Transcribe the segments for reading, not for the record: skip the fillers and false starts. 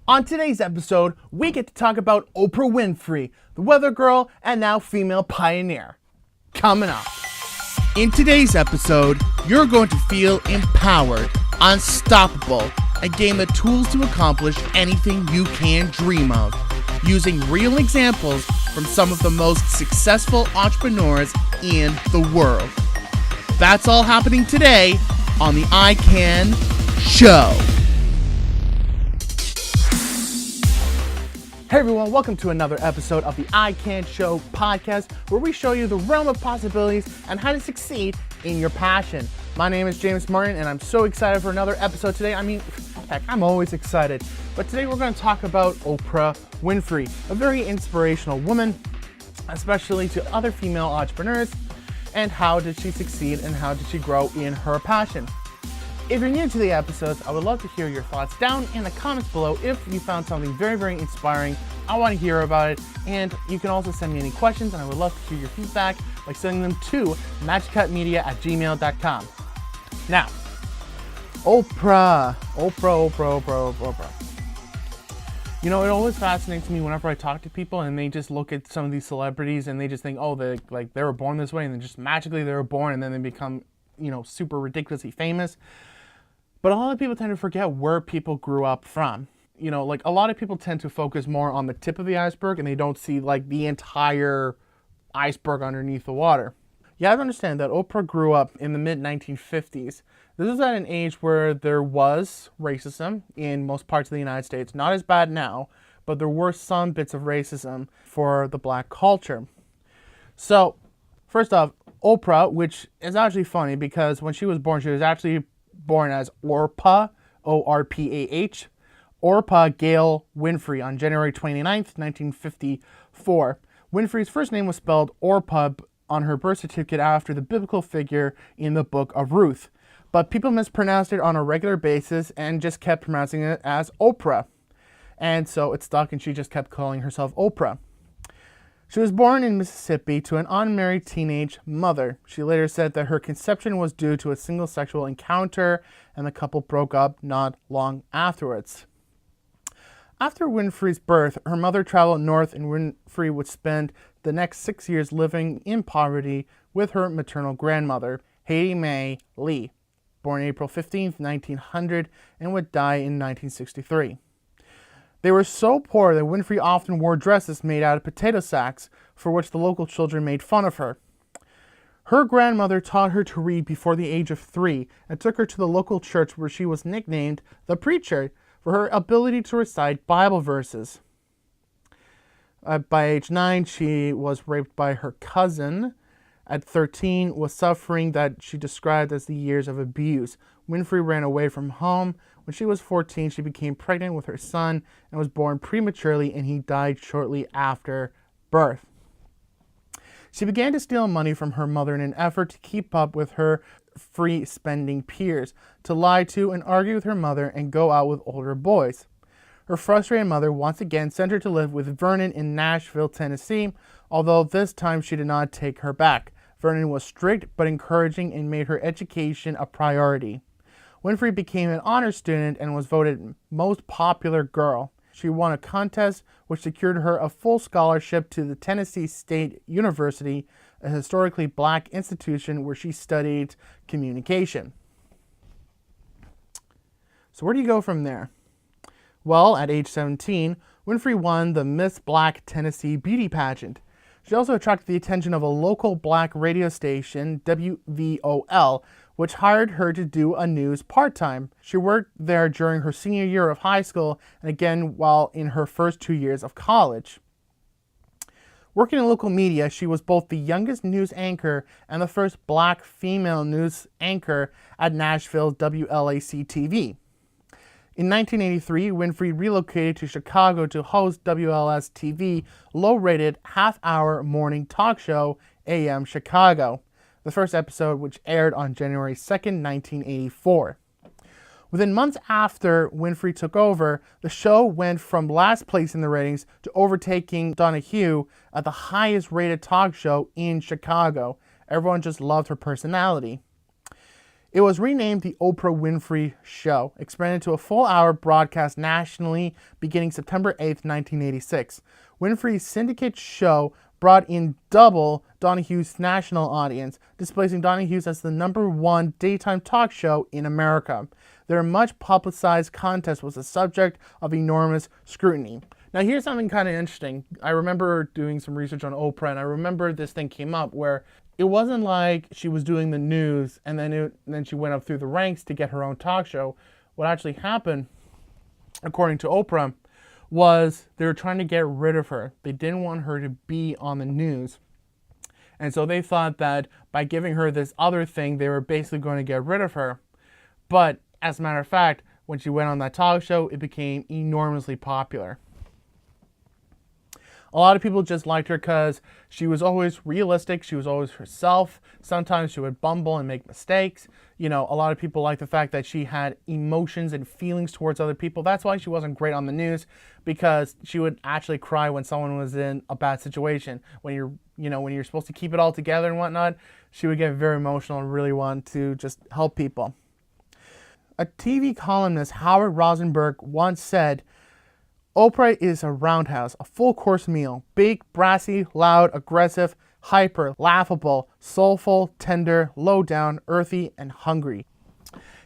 On today's episode, we get to talk about Oprah Winfrey, the weather girl and now female pioneer. Coming up. In today's episode, you're going to feel empowered, unstoppable, and gain the tools to accomplish anything you can dream of, using real examples from some of the most successful entrepreneurs in the world. That's all happening today on the I Can Show. Hey everyone, welcome to another episode of the I Can Show podcast, where we show you the realm of possibilities and how to succeed in your passion. My name is James Martin, and I'm so excited for another episode today. Heck, I'm always excited. But today we're going to talk about Oprah Winfrey, a very inspirational woman, especially to other female entrepreneurs, and how did she succeed and how did she grow in her passion. If you're new to the episodes, I would love to hear your thoughts down in the comments below. If you found something very, very inspiring, I want to hear about it. And you can also send me any questions, and I would love to hear your feedback by sending them to magicutmedia@gmail.com. Now, Oprah. You know, it always fascinates me whenever I talk to people and they just look at some of these celebrities and they just think, oh, they were born this way, and then just magically they were born and then they become, super ridiculously famous. But a lot of people tend to forget where people grew up from. A lot of people tend to focus more on the tip of the iceberg and they don't see the entire iceberg underneath the water. You have to understand that Oprah grew up in the mid-1950s. This is at an age where there was racism in most parts of the United States. Not as bad now, but there were some bits of racism for the black culture. So, first off, Oprah, which is actually funny because when she was actually born as Orpah, O-R-P-A-H, Orpah Gail Winfrey on January 29th, 1954. Winfrey's first name was spelled Orpah on her birth certificate after the biblical figure in the book of Ruth. But people mispronounced it on a regular basis and just kept pronouncing it as Oprah. And so it stuck and she just kept calling herself Oprah. She was born in Mississippi to an unmarried teenage mother. She later said that her conception was due to a single sexual encounter and the couple broke up not long afterwards. After Winfrey's birth, her mother traveled north and Winfrey would spend the next 6 years living in poverty with her maternal grandmother, Hattie Mae Lee, born April 15, 1900, and would die in 1963. They were so poor that Winfrey often wore dresses made out of potato sacks, for which the local children made fun of her. Her grandmother taught her to read before the age of 3 and took her to the local church where she was nicknamed the Preacher for her ability to recite Bible verses. By age 9, she was raped by her cousin. At 13, was suffering that she described as the years of abuse. Winfrey ran away from home. When she was 14, she became pregnant with her son and was born prematurely, and he died shortly after birth. She began to steal money from her mother in an effort to keep up with her free spending peers, to lie to and argue with her mother and go out with older boys. Her frustrated mother once again sent her to live with Vernon in Nashville, Tennessee, although this time she did not take her back. Vernon was strict but encouraging and made her education a priority. Winfrey became an honor student and was voted most popular girl. She won a contest which secured her a full scholarship to the Tennessee State University, a historically black institution where she studied communication. So where do you go from there? Well, at age 17, Winfrey won the Miss Black Tennessee beauty pageant. She also attracted the attention of a local black radio station, WVOL, which hired her to do a news part-time. She worked there during her senior year of high school and again while in her first 2 years of college. Working in local media, she was both the youngest news anchor and the first black female news anchor at Nashville's WLAC-TV. In 1983, Winfrey relocated to Chicago to host WLS-TV low-rated half-hour morning talk show, AM Chicago, the first episode which aired on January 2nd, 1984. Within months after Winfrey took over, the show went from last place in the ratings to overtaking Donahue at the highest rated talk show in Chicago. Everyone just loved her personality. It was renamed The Oprah Winfrey Show, expanded to a full-hour broadcast nationally beginning September 8th, 1986. Winfrey's syndicate show brought in double Donahue's national audience, displacing Donahue as the #1 daytime talk show in America. Their much publicized contest was the subject of enormous scrutiny. Now here's something kind of interesting. I remember doing some research on Oprah, and I remember this thing came up where it wasn't like she was doing the news and then she went up through the ranks to get her own talk show. What actually happened, according to Oprah, was they were trying to get rid of her. They didn't want her to be on the news. And so they thought that by giving her this other thing, they were basically going to get rid of her. But as a matter of fact, when she went on that talk show, it became enormously popular. A lot of people just liked her because she was always realistic. She was always herself. Sometimes she would bumble and make mistakes. You know, a lot of people liked the fact that she had emotions and feelings towards other people. That's why she wasn't great on the news, because she would actually cry when someone was in a bad situation. When you're supposed to keep it all together and whatnot, she would get very emotional and really want to just help people. A TV columnist, Howard Rosenberg, once said, "Oprah is a roundhouse, a full-course meal. Big, brassy, loud, aggressive, hyper, laughable, soulful, tender, low-down, earthy, and hungry."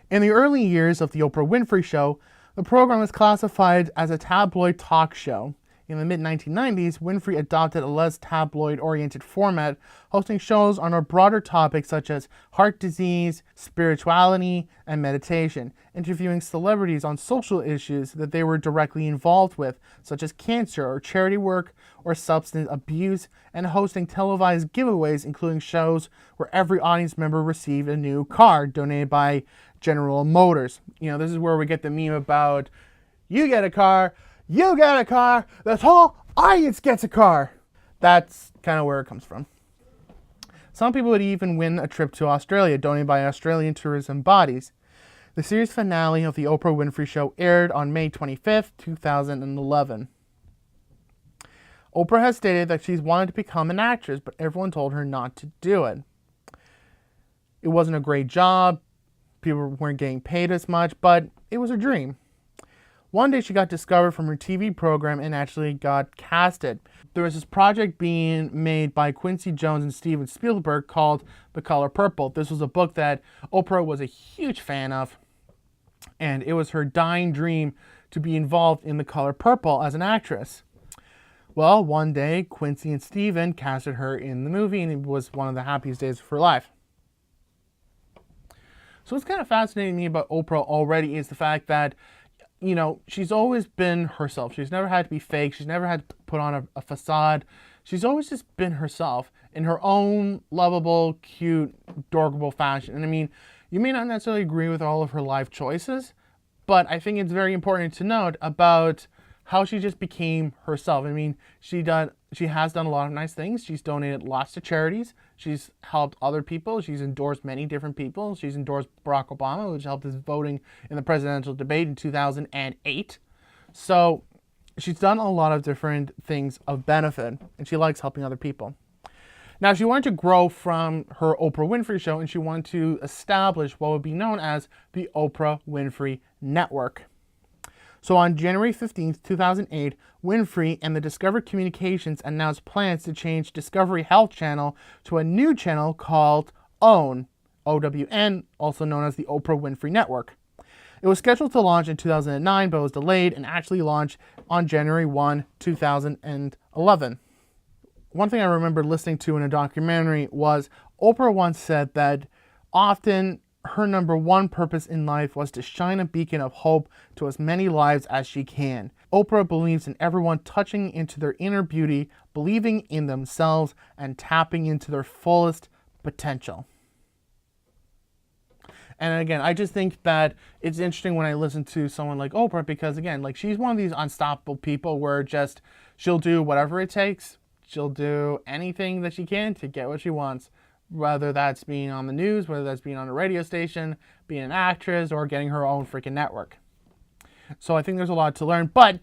In the early years of The Oprah Winfrey Show, the program was classified as a tabloid talk show. In the mid-1990s, Winfrey adopted a less tabloid-oriented format, hosting shows on a broader topics such as heart disease, spirituality, and meditation, interviewing celebrities on social issues that they were directly involved with, such as cancer or charity work or substance abuse, and hosting televised giveaways, including shows where every audience member received a new car donated by General Motors. You know, this is where we get the meme about, you get a car, the whole audience gets a car. That's kind of where it comes from. Some people would even win a trip to Australia, donated by Australian tourism bodies. The series finale of The Oprah Winfrey Show aired on May 25th, 2011. Oprah has stated that she's wanted to become an actress, but everyone told her not to do it. It wasn't a great job, people weren't getting paid as much, but it was a dream. One day she got discovered from her TV program and actually got casted. There was this project being made by Quincy Jones and Steven Spielberg called The Color Purple. This was a book that Oprah was a huge fan of, and it was her dying dream to be involved in The Color Purple as an actress. Well, one day Quincy and Steven casted her in the movie, and it was one of the happiest days of her life. So what's kind of fascinating me about Oprah already is the fact that, you know, she's always been herself. She's never had to be fake. She's never had to put on a facade. She's always just been herself in her own lovable, cute, adorable fashion. And I mean, you may not necessarily agree with all of her life choices, but I think it's very important to note about how she just became herself. I mean, she has done a lot of nice things. She's donated lots to charities. She's helped other people. She's endorsed many different people. She's endorsed Barack Obama, which helped his voting in the presidential debate in 2008. So she's done a lot of different things of benefit, and she likes helping other people. Now, she wanted to grow from her Oprah Winfrey Show, and she wanted to establish what would be known as the Oprah Winfrey Network. So on January 15th, 2008, Winfrey and the Discovery Communications announced plans to change Discovery Health Channel to a new channel called OWN, OWN, also known as the Oprah Winfrey Network. It was scheduled to launch in 2009, but was delayed and actually launched on January 1, 2011. One thing I remember listening to in a documentary was Oprah once said that often her #1 purpose in life was to shine a beacon of hope to as many lives as she can. Oprah believes in everyone touching into their inner beauty, believing in themselves, and tapping into their fullest potential. And again, I just think that it's interesting when I listen to someone like Oprah, because again, like, she's one of these unstoppable people where just she'll do whatever it takes. She'll do anything that she can to get what she wants. Whether that's being on the news, whether that's being on a radio station, being an actress, or getting her own freaking network. So I think there's a lot to learn, but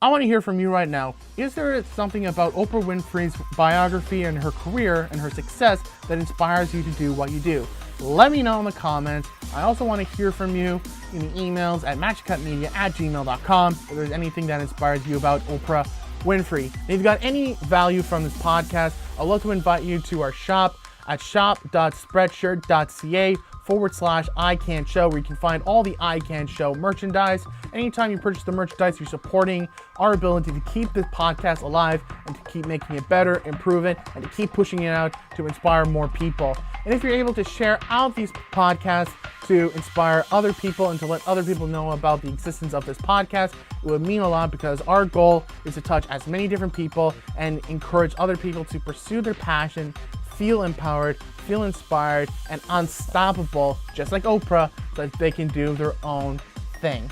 I want to hear from you right now. Is there something about Oprah Winfrey's biography and her career and her success that inspires you to do what you do? let me know in the comments. I also want to hear from you in the emails at magicutmedia@gmail.com if there's anything that inspires you about Oprah Winfrey. If you've got any value from this podcast, I'd love to invite you to our shop at shop.spreadshirt.ca/iCanShow, where you can find all the I Can Show merchandise. Anytime you purchase the merchandise, you're supporting our ability to keep this podcast alive and to keep making it better, improve it, and to keep pushing it out to inspire more people. And if you're able to share out these podcasts to inspire other people and to let other people know about the existence of this podcast, it would mean a lot, because our goal is to touch as many different people and encourage other people to pursue their passion, feel empowered, feel inspired, and unstoppable, just like Oprah, so that they can do their own thing.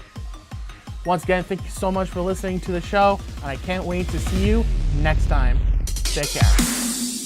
Once again, thank you so much for listening to the show, and I can't wait to see you next time. Take care.